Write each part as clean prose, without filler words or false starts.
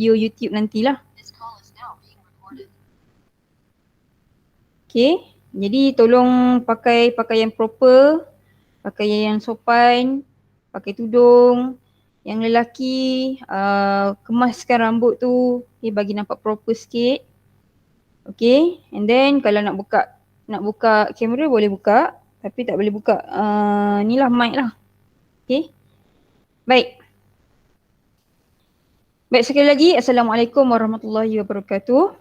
video YouTube nantilah. Okay, jadi tolong pakai pakaian proper, pakaian yang sopan, pakai tudung. Yang lelaki kemaskan rambut tu, okay, bagi nampak proper sikit. Okay, and then kalau nak buka kamera boleh buka, tapi tak boleh buka ni lah mic lah. Okay, baik. Baik, sekali lagi Assalamualaikum warahmatullahi wabarakatuh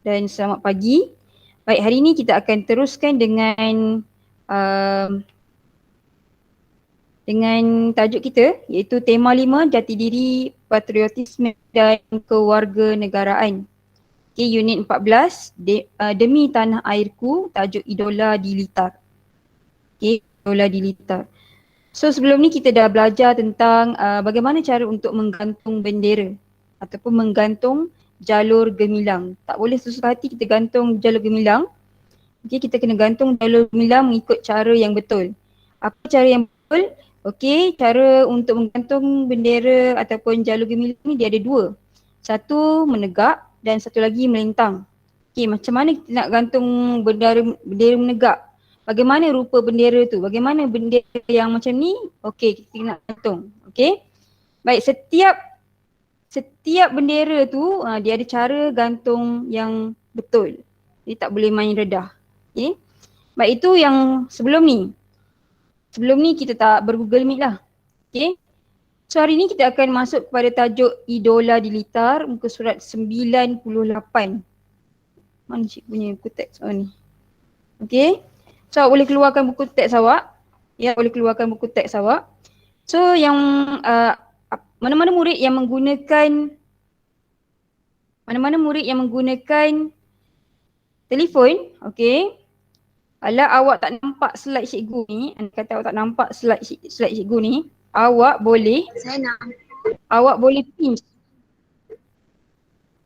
dan selamat pagi. Baik, hari ini kita akan teruskan dengan tajuk kita iaitu tema 5, jati diri, patriotisme dan kewarganegaraan. Okay, unit 14, demi tanah airku, tajuk idola di Litar. Okay, idola di Litar. So sebelum ni kita dah belajar tentang bagaimana cara untuk menggantung bendera ataupun menggantung jalur gemilang. Tak boleh sesusah hati kita gantung jalur gemilang. Okay, kita kena gantung jalur gemilang mengikut cara yang betul. Apa cara yang betul? Okay, cara untuk menggantung bendera ataupun jalur gemilang ni dia ada dua. Satu menegak dan satu lagi melintang. Okay, macam mana kita nak gantung bendera menegak? Bagaimana rupa bendera tu? Bagaimana bendera yang macam ni? Okay, kita nak gantung. Okay. Baik, setiap bendera tu dia ada cara gantung yang betul. Jadi tak boleh main redah. Okay. Baik, itu yang sebelum ni. Sebelum ni kita tak ber-Google Meet lah. Okay. So hari ni kita akan masuk kepada tajuk idola di Litar, muka surat 98. Mana cik punya buku teks ni? Okay. So awak boleh keluarkan buku teks awak. Ya, boleh keluarkan buku teks awak. So yang mana-mana murid yang menggunakan telefon, okay. Kalau awak tak nampak slide cikgu ni, anda kata awak tak nampak slide cikgu ni, awak boleh pinch.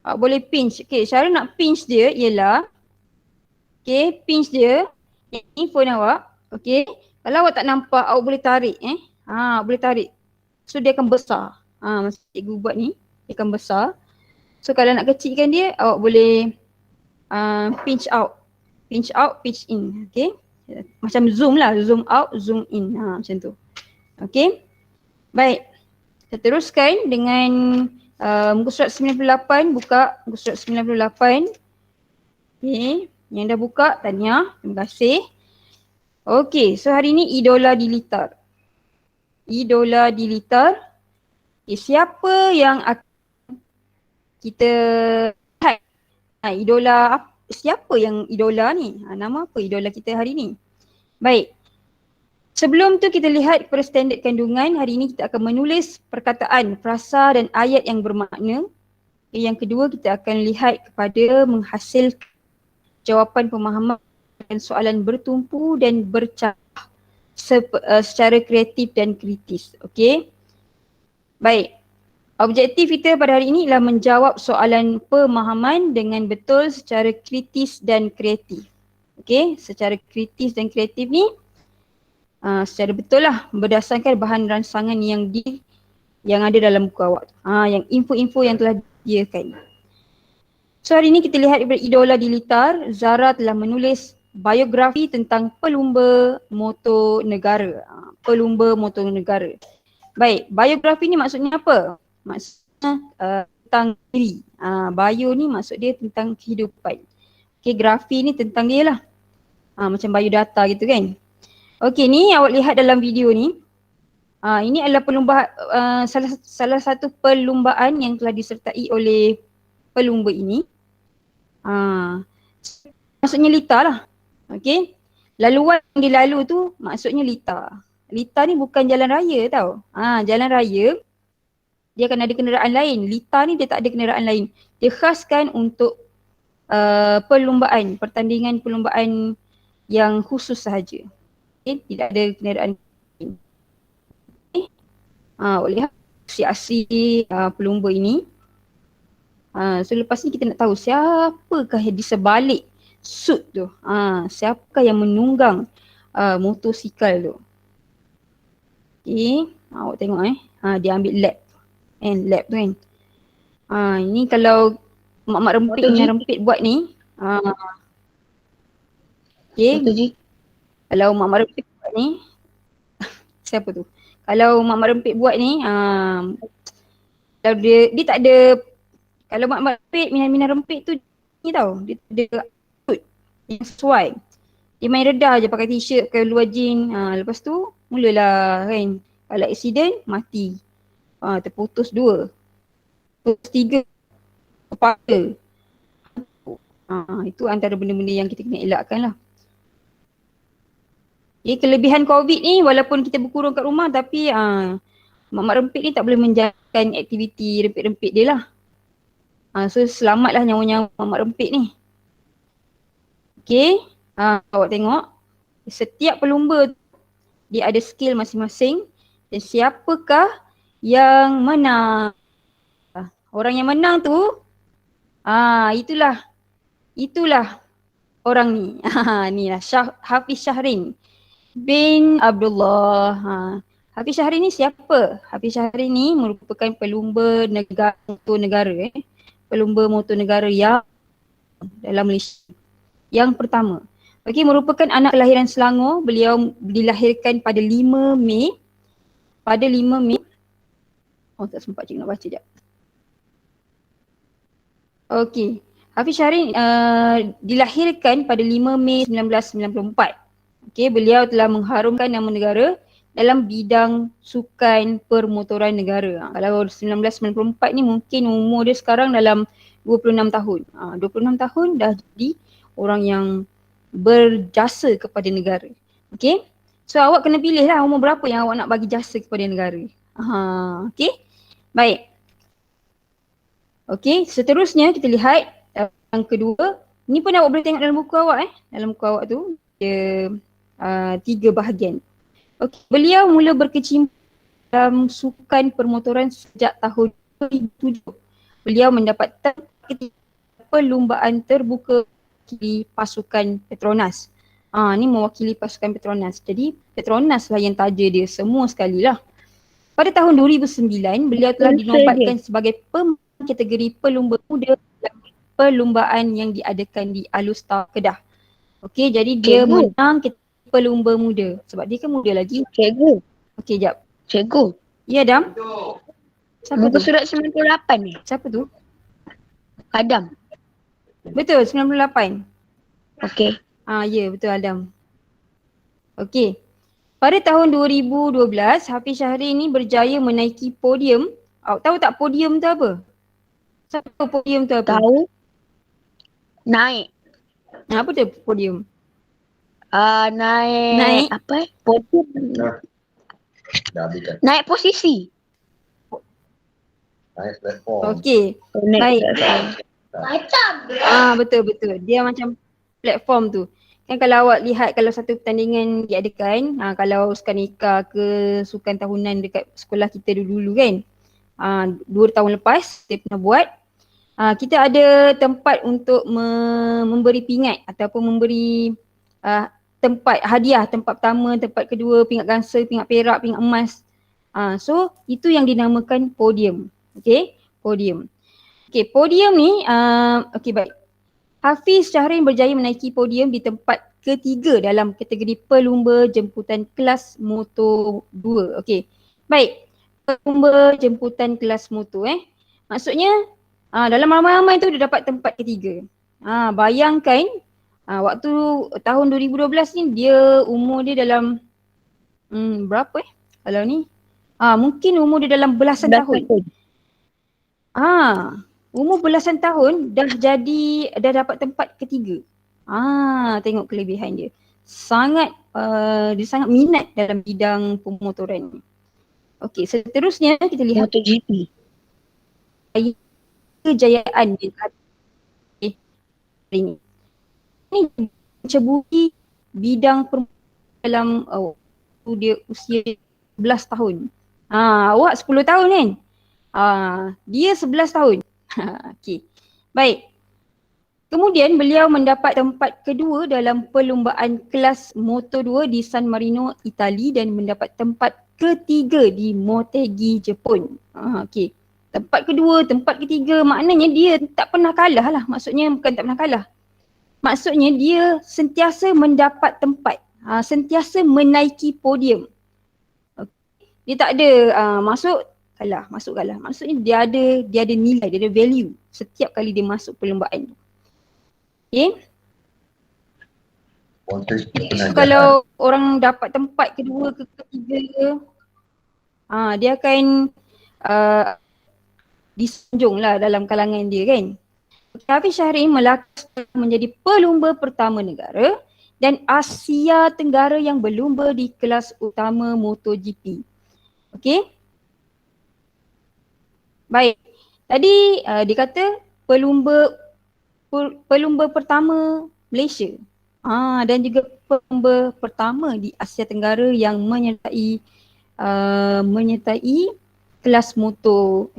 Awak boleh pinch. Okay, cara nak pinch dia ialah, okay, pinch dia, ni phone awak, okay. Kalau awak tak nampak, awak boleh tarik boleh tarik. So dia akan besar. Masa cikgu buat ni, dia akan besar. So kalau nak kecilkan dia, awak boleh pinch out, pinch in, okay. Macam zoom lah, zoom out, zoom in, macam tu. Okay. Baik, kita teruskan dengan muka surat 98, buka muka surat 98. Okay, yang dah buka, tahniah, terima kasih. Okay, so hari ni idola di Litar. Idola di Litar. Okay, siapa yang akan kita lihat? Idola, siapa yang idola ni? Nama apa idola kita hari ni? Baik. Sebelum tu kita lihat kepada standard kandungan. Hari ini kita akan menulis perkataan, frasa dan ayat yang bermakna. Yang kedua kita akan lihat kepada menghasilkan jawapan pemahaman dan soalan bertumpu dan bercakap secara kreatif dan kritis. Okey. Baik. Objektif kita pada hari ini ialah menjawab soalan pemahaman dengan betul secara kritis dan kreatif. Okey, secara kritis dan kreatif ni secara betul lah berdasarkan bahan rangsangan yang ada dalam buku awak. Yang info-info yang telah disediakan. So hari ini kita lihat daripada idola di Litar, Zara telah menulis biografi tentang pelumba motor negara. Pelumba motor negara. Baik, biografi ni maksudnya apa? Maksudnya tentang diri. Bio ni maksud dia tentang kehidupan. Okay, grafi ni tentang dia lah. Macam biodata gitu kan. Okay, ni awak lihat dalam video ni. Ini adalah salah satu perlumbaan yang telah disertai oleh pelumba ini. Maksudnya Litar lah. Okay. Laluan yang dilalu tu maksudnya Litar. Litar ni bukan jalan raya tau. Jalan raya dia akan ada kenderaan lain. Litar ni dia tak ada kenderaan lain. Dia khaskan untuk pertandingan perlumbaan yang khusus sahaja. Okay. Tidak ada kenderaan lain. Okay. Awak lihat aksi-aksi pelumba ini. So lepas ni kita nak tahu siapakah yang di sebalik suit tu. Siapakah yang menunggang motosikal tu. Okay, awak tengok dia ambil lap. Lap tu kan. Ini kalau mak-mak rempit dengan MotoGP. rempit buat ni. Okay. MotoGP. Kalau mak-mak rempit buat ni. Siapa tu? Kalau mak-mak rempit buat ni. Kalau dia tak ada. Kalau mak-mak rempit, minat-minat rempit tu ni tau. Dia tak ada outfit yang sesuai. Dia main redah je pakai t-shirt ke luar jean. Lepas tu mulalah kan. Kalau accident mati. Terputus 2. Terputus 3 kepala. Itu antara benda-benda yang kita kena elakkan lah. Kelebihan COVID ni walaupun kita berkurung kat rumah tapi mak-mak rempit ni tak boleh menjalankan aktiviti rempit-rempit dia lah. So selamatlah nyawa-nyawa mak-mak rempit ni. Okay, awak tengok setiap pelumba dia ada skill masing-masing dan siapakah yang menang. Orang yang menang tu itulah orang ni. Ni lah Hafiz Syahrin bin Abdullah. Hafiz Syahrin ni siapa? Hafiz Syahrin ni merupakan pelumba motor negara. Pelumba motor negara yang dalam Malaysia. Yang pertama. Okey, merupakan anak kelahiran Selangor. Beliau dilahirkan pada 5 Mei. Pada 5 Mei. Tak sempat cik nak baca sekejap. Okey. Hafiz Syahrin dilahirkan pada 5 Mei 1994. Okay, beliau telah mengharumkan nama negara dalam bidang sukan permotoran negara. Kalau 1994 ni mungkin umur dia sekarang dalam 26 tahun. 26 tahun dah jadi orang yang berjasa kepada negara. Okay, so awak kena pilih lah umur berapa yang awak nak bagi jasa kepada negara. Okay, baik. Okay, seterusnya kita lihat yang kedua. Ni pun awak boleh tengok dalam buku awak Dalam buku awak tu dia 3 bahagian. Okay. Beliau mula berkecimpung dalam sukan permotoran sejak tahun 2007. Beliau mendapat perlumbaan terbuka di pasukan Petronas. Ni mewakili pasukan Petronas. Jadi Petronas lah yang taja dia semua sekali lah. Pada tahun 2009, beliau telah dinobatkan sebagai kategori pelumba muda dalam perlumbaan yang diadakan di Alustar, Kedah. Okey, jadi dia menang pelumba muda. Sebab dia kan muda lagi. Cikgu. Okey, jap. Cikgu. Ya, Adam. Siapa muka tu? Surat 98 ni. Siapa tu? Adam. Betul, 98. Okey. Ya, betul Adam. Okey. Pada tahun 2012, Hafiz Syahrin ni berjaya menaiki podium. Awak tahu tak podium tu apa? Siapa podium tu apa? Tahu. Naik. Apa tu podium? Naik. Apa podium. Naik posisi. Naik platform. Okey. Baik. Macam. Betul. Dia macam platform tu. Kan kalau awak lihat kalau satu pertandingan diadakan, kalau sukan Ika ke sukan tahunan dekat sekolah kita dulu-dulu kan. 2 tahun lepas dia pernah buat. Kita ada tempat untuk memberi pingat ataupun memberi tempat hadiah, tempat pertama, tempat kedua, pingat gangsa, pingat perak, pingat emas. So itu yang dinamakan podium. Okey, podium. Okey, podium ni baik. Hafiz Syahrin berjaya menaiki podium di tempat ketiga dalam kategori pelumba jemputan kelas motor 2. Okey. Baik. Pelumba jemputan kelas motor Maksudnya dalam ramai-ramai tu dia dapat tempat ketiga. Bayangkan waktu tahun 2012 ni dia umur dia dalam berapa kalau ni? Mungkin umur dia dalam belasan tahun. Umur belasan tahun dah dapat tempat ketiga. Tengok kelebihan dia. Dia sangat minat dalam bidang pemotoran ni. Okey, seterusnya kita lihat MotoGP. Kejayaan dia ini. Ini menceburi bidang dalam dia usia 11 tahun. Awak 10 tahun kan? Dia 11 tahun. Okey. Baik. Kemudian beliau mendapat tempat kedua dalam perlumbaan kelas Moto2 di San Marino, Itali dan mendapat tempat ketiga di Motegi, Jepun. Okey. tempat kedua, tempat ketiga, maknanya dia tak pernah kalah lah. Maksudnya bukan tak pernah kalah. Maksudnya dia sentiasa mendapat tempat, sentiasa menaiki podium. Dia tak ada masuk kalah. Maksudnya dia ada nilai, dia ada value setiap kali dia masuk perlombaan tu. Okay. So, kalau orang dapat tempat kedua ke ketiga, dia akan disanjung lah dalam kalangan dia kan. Hafiz Syahrin melakar menjadi pelumba pertama negara dan Asia Tenggara yang berlumba di kelas utama MotoGP. Okey. Baik. Tadi dia kata pelumba pertama Malaysia. Dan juga pelumba pertama di Asia Tenggara yang menyertai kelas motor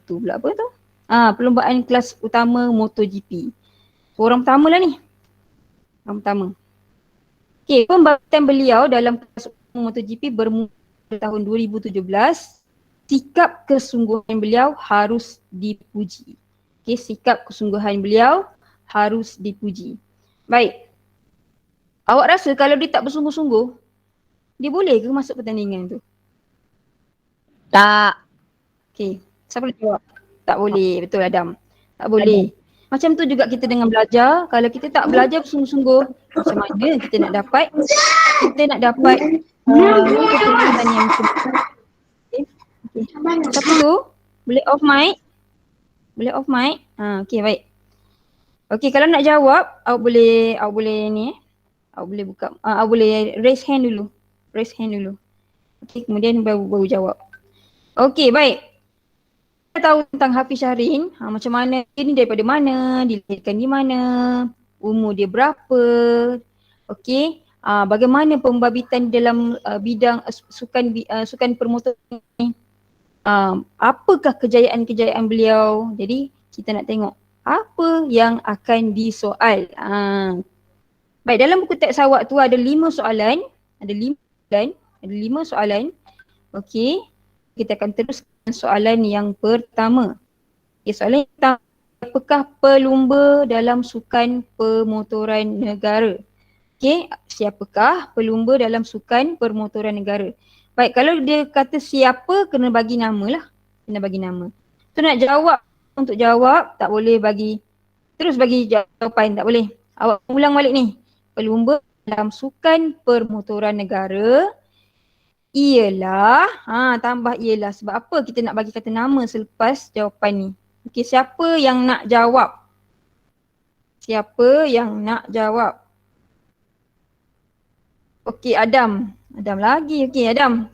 pula apa tu? Perlombaan kelas utama MotoGP. So, orang pertama lah ni. Orang pertama. Okay, pembabtisan beliau dalam kelas utama MotoGP bermula tahun 2017. Sikap kesungguhan beliau harus dipuji. Okay, sikap kesungguhan beliau harus dipuji. Baik. Awak rasa kalau dia tak bersungguh-sungguh, dia boleh ke masuk pertandingan tu? Tak. Okay, siapa boleh jawab? Tak boleh, betul Adam. Tak boleh. Macam tu juga kita dengan belajar. Kalau kita tak belajar bersungguh-sungguh, macam mana kita nak dapat keputusan yang betul. Okay. Siapa tu? Boleh off mic? Okay, baik. Okay, kalau nak jawab, awak boleh ni awak boleh buka, awak boleh raise hand dulu. Okay, kemudian baru jawab. Okay, baik. Kita tahu tentang Hafiz Syahrin, macam mana dia ni, daripada mana, dilahirkan di mana, umur dia berapa, okey, bagaimana pembabitan dalam bidang sukan permotoran ni, apakah kejayaan-kejayaan beliau. Jadi kita nak tengok apa yang akan disoal. Baik, dalam buku teks awak tu ada 5 soalan, ada 5 soalan. Okey, kita akan teruskan soalan yang pertama. Okay, soalan yang pertama, apakah pelumba dalam sukan pemotoran negara? Okay, siapakah pelumba dalam sukan permotoran negara? Baik, kalau dia kata siapa, kena bagi nama lah. So nak jawab, untuk jawab tak boleh terus bagi jawapan, tak boleh. Awak ulang balik ni. Pelumba dalam sukan permotoran negara ialah, tambah ialah. Sebab apa kita nak bagi kata nama selepas jawapan ni? Okey, siapa yang nak jawab? Okey, Adam lagi. Okey, Adam.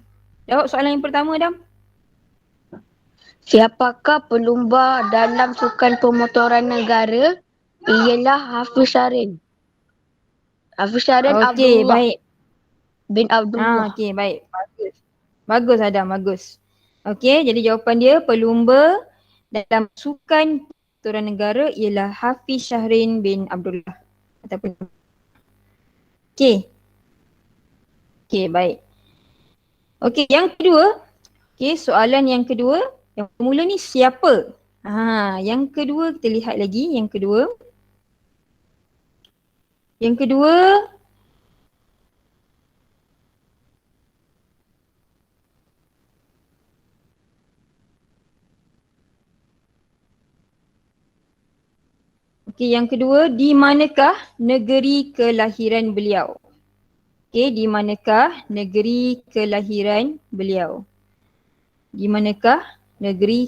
Jawab soalan yang pertama, Adam. Siapakah pelumba dalam sukan pemotoran negara? Ialah Hafiz Syahrin. Okey, baik. Bin Abdullah. Okey, baik. Bagus Adam, bagus. Okey, jadi jawapan dia pelumba dalam sukan permotoran negara ialah Hafiz Syahrin bin Abdullah. Okey, baik. Okey, yang kedua. Okey, soalan yang kedua. Yang permula ni siapa? Yang kedua kita lihat lagi. Yang kedua. Okey, yang kedua, di manakah negeri kelahiran beliau? Okey, di manakah negeri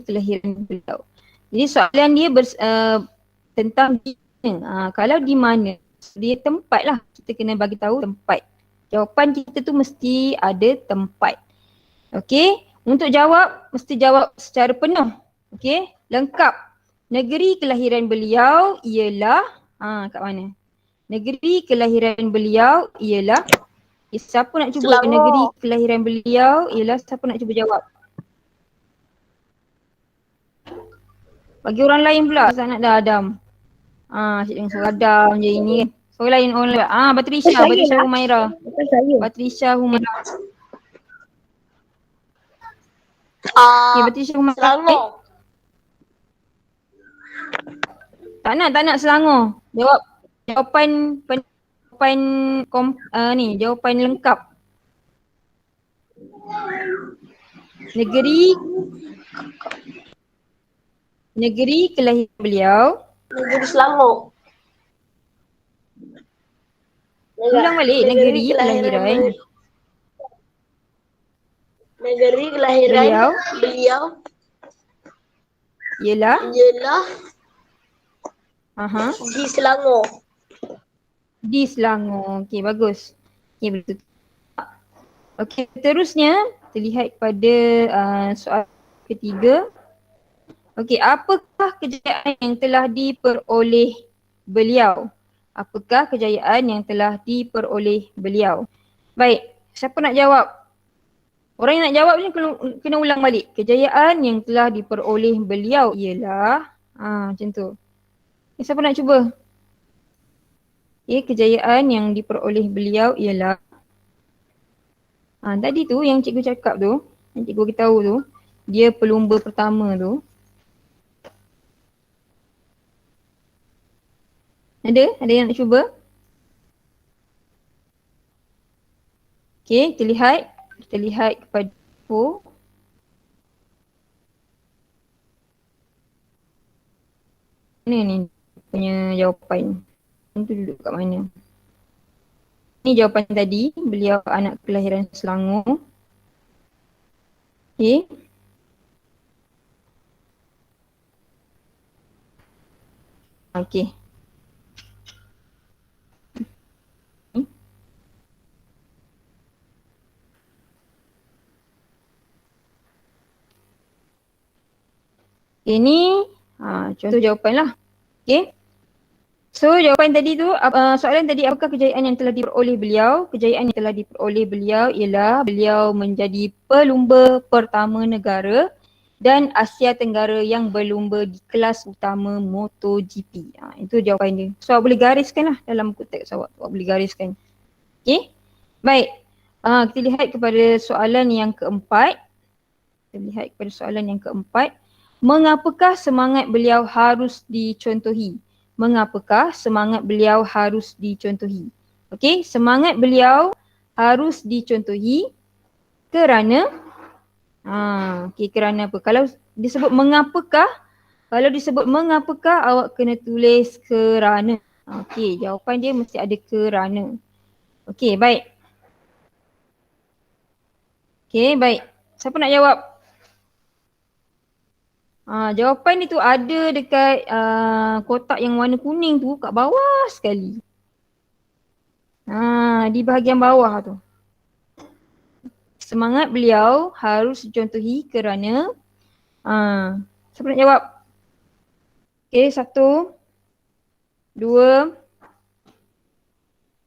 kelahiran beliau? Jadi soalan dia tentang di mana. Kalau di mana, dia tempat lah. Kita kena bagi tahu tempat. Jawapan kita tu mesti ada tempat. Okey, untuk jawab, mesti jawab secara penuh. Okey, lengkap. Negeri kelahiran beliau ialah, kat mana? Negeri kelahiran beliau ialah, siapa nak cuba? Selangor. Negeri kelahiran beliau ialah, siapa nak cuba jawab? Bagi orang lain pula, sangat dah Adam. Cik dengan suara Adam je ini kan. Suara lain, orang lain. Batrisha Humaira. Batrisha Humaira. Okay, Batrisha Humaira. Selangor. Tak nak Selangor. Jawapan jawapan lengkap. Negeri kelahiran beliau. Negeri Selangor. Ulang balik, negeri kelahiran Negeri kelahiran beliau ialah di Selangor. Di Selangor. Okey, bagus. Okey, betul. Okey, seterusnya kita lihat pada soalan ketiga. Okey, apakah kejayaan yang telah diperoleh beliau? Apakah kejayaan yang telah diperoleh beliau? Baik, siapa nak jawab? Orang yang nak jawab ni kena ulang balik. Kejayaan yang telah diperoleh beliau ialah macam tu. Siapa nak cuba? Okay, kejayaan yang diperoleh beliau ialah tadi tu yang cikgu cakap tu, yang cikgu beritahu tu, dia pelumba pertama tu. Ada yang nak cuba? Okay, kita lihat kepada mana ni punya jawapan. Itu duduk kat mana? Ni jawapan tadi, beliau anak kelahiran Selangor. Okay. Okay. Ini contoh jawapan lah. Okay. So jawapan tadi tu, soalan tadi, apakah kejayaan yang telah diperoleh beliau? Kejayaan yang telah diperoleh beliau ialah beliau menjadi pelumba pertama negara dan Asia Tenggara yang berlumba di kelas utama MotoGP. Itu jawapan dia. So awak boleh gariskan lah dalam buku teks awak. Awak boleh gariskan. Okay. Baik. Kita lihat kepada soalan yang keempat. Mengapakah semangat beliau harus dicontohi? Okey, semangat beliau harus dicontohi kerana kerana apa? Kalau disebut mengapakah awak kena tulis kerana. Okey, jawapan dia mesti ada kerana. Okey, baik. Siapa nak jawab? Jawapan itu ada dekat kotak yang warna kuning tu, kat bawah sekali. Di bahagian bawah tu. Semangat beliau harus dicontohi kerana siapa nak jawab? Okey, 1 2.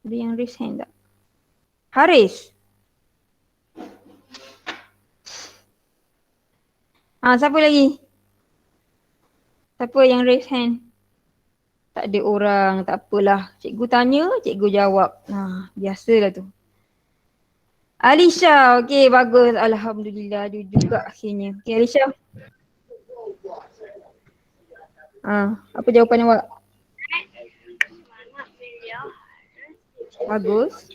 Ada yang raise hand tak? Haris. Siapa lagi? Siapa yang raise hand? Tak ada orang, tak apalah. Cikgu tanya, cikgu jawab. Biasalah tu. Alisha, okey bagus. Alhamdulillah, dia juga akhirnya. Okey Alisha. Apa jawapan awak? Bagus.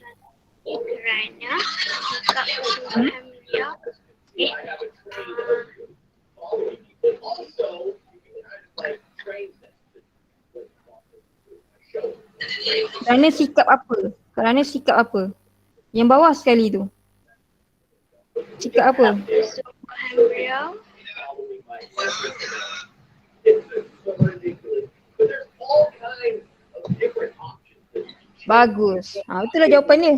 Kerana sikap kesungguhan beliau Kerana sikap apa? Yang bawah sekali tu. Sikap apa? kesungguhan beliau Bagus. Itulah jawapan dia.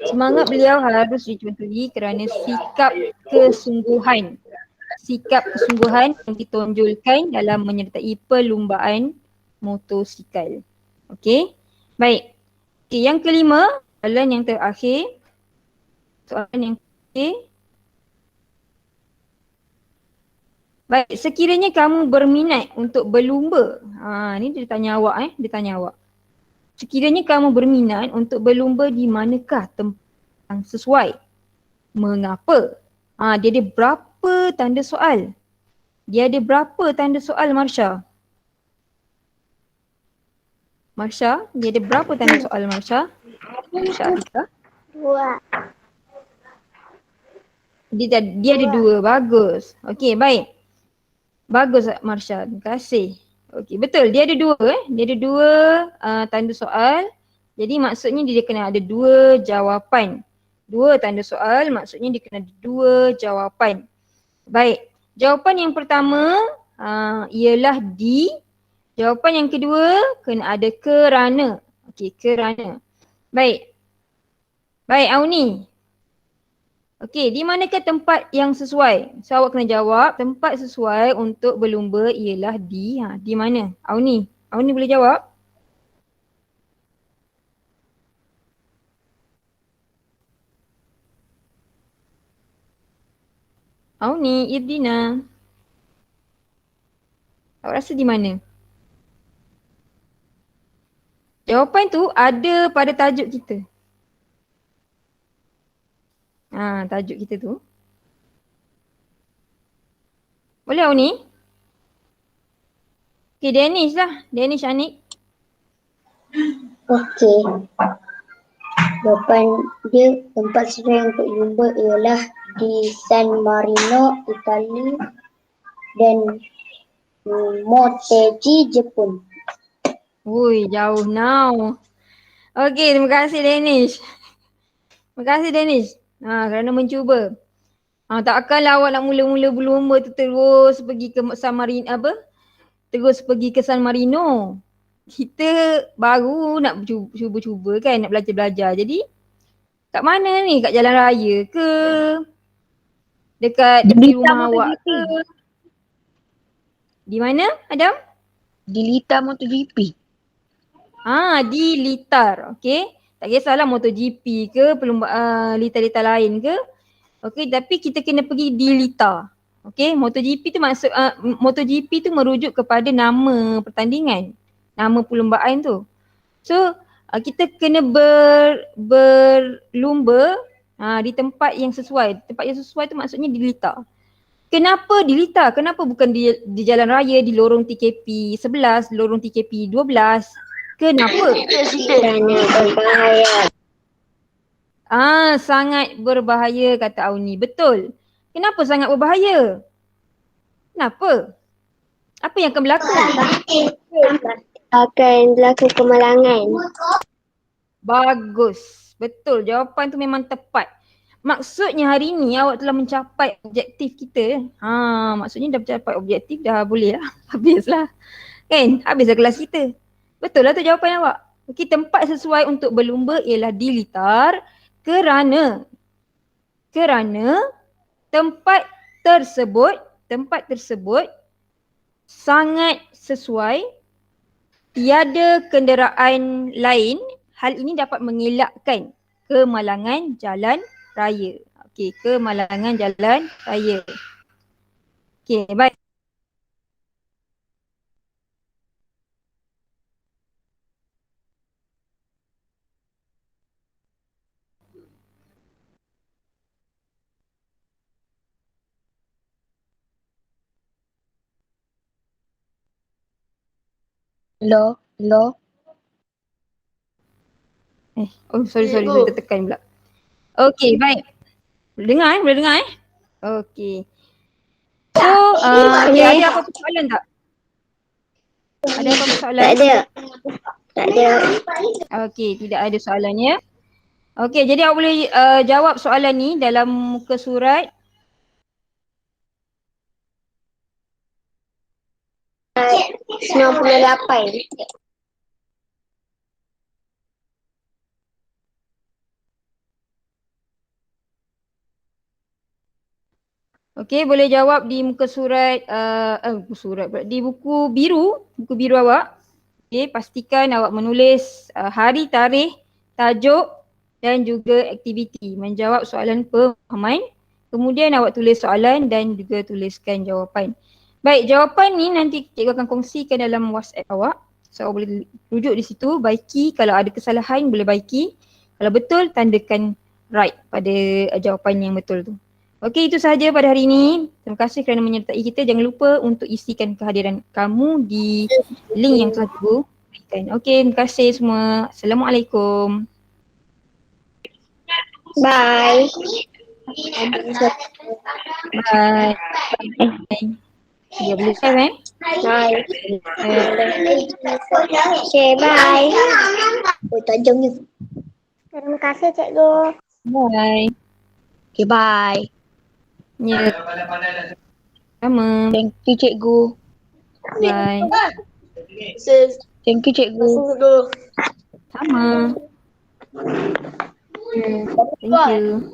Semangat beliau harus dicontohi kerana sikap kesungguhan. Sikap kesungguhan yang ditonjolkan dalam menyertai perlumbaan motosikal. Okey. Baik. Okey, yang kelima, soalan yang terakhir. Baik, sekiranya kamu berminat untuk berlumba. Ni dia tanya awak dia tanya awak. Sekiranya kamu berminat untuk berlumba di manakah tempat yang sesuai? Mengapa? Dia ada berapa tanda soal? Marsha? Marsha, dia ada berapa tanda soal Marsha? Marsha Atika. 2. Dia ada 2. Bagus. Okey, baik. Bagus Marsha. Terima kasih. Okey, betul. Dia ada 2 Dia ada 2 tanda soal. Jadi maksudnya dia kena ada 2 jawapan. 2 tanda soal maksudnya dia kena ada 2 jawapan. Baik. Jawapan yang pertama ialah di. Jawapan yang kedua kena ada kerana. Okey, kerana. Baik. Baik, Auni. Okey, di manakah tempat yang sesuai? So awak kena jawab tempat sesuai untuk berlumba ialah di mana? Auni. Auni boleh jawab? Auni, Irdina. Awak rasa di mana? Jawapan tu ada pada tajuk kita. Tajuk kita tu. Boleh Auni? Okey, Danish lah. Danish Anik. Okey. Jawapan dia tempat sesuai untuk lumba ialah di San Marino, Itali dan Motegi, Jepun. Ui, jauh now. Okey, terima kasih Danish. Terima kasih Danish. Kerana mencuba. Takkanlah awak nak mula-mula berlumba tu terus pergi ke San Marino Terus pergi ke San Marino. Kita baru nak cuba-cuba kan, nak belajar-belajar. Jadi kat mana ni? Kat jalan raya ke? Dekat tepi rumah awak ke? Di mana Adam? Di Lita MotoGP. Di Litar. Okey. Tak kisahlah MotoGP ke, litar-litar lain ke. Okey, tapi kita kena pergi di Litar. Okey, MotoGP tu merujuk kepada nama pertandingan. Nama perlumbaan tu. So, kita kena berlumba di tempat yang sesuai. Tempat yang sesuai tu maksudnya di Litar. Kenapa di Litar? Kenapa bukan di jalan raya, di lorong TKP 11, lorong TKP 12? Kenapa? Kerana berbahaya. Sangat berbahaya kata Auni. Betul. Kenapa sangat berbahaya? Kenapa? Apa yang akan berlaku? Akan berlaku kemalangan. Bagus. Betul. Jawapan tu memang tepat. Maksudnya hari ni awak telah mencapai objektif kita. Maksudnya dah mencapai objektif, dah boleh lah. Habislah. Kan? Habislah kelas kita. Betul lah tu jawapan awak. Okey, tempat sesuai untuk berlumba ialah di Litar kerana tempat tersebut sangat sesuai, tiada kenderaan lain. Hal ini dapat mengelakkan kemalangan jalan raya. Okey, kemalangan jalan raya. Okey, baik. Hello. Sorry, tertekan pula. Okey, baik. Boleh dengar? Okey. So, ada apa-apa soalan tak? Ada apa-apa soalan? Tak ada. Okey, tidak ada soalannya. Okey, jadi awak boleh jawab soalan ni dalam muka surat. 98. Okey, boleh jawab di muka surat, di buku biru awak. Okey, pastikan awak menulis hari, tarikh, tajuk dan juga aktiviti. Menjawab soalan pemahaman. Kemudian awak tulis soalan dan juga tuliskan jawapan. Baik, jawapan ni nanti cikgu akan kongsikan dalam WhatsApp awak. So awak boleh rujuk di situ, baiki. Kalau ada kesalahan boleh baiki. Kalau betul, tandakan right pada jawapan yang betul tu. Okey, itu sahaja pada hari ini. Terima kasih kerana menyertai kita. Jangan lupa untuk isikan kehadiran kamu di link yang telah Okey, terima kasih semua. Assalamualaikum. Bye. Bye. Dia boleh live Bye. Okay, bye. Oh, tajam ni. Terima kasih, cikgu. Bye. Okay, bye. Ya. Sama. Thank you, cikgu. Bye. Sis, Thank you, cikgu. cikgu. Sama. Ya. Thank you.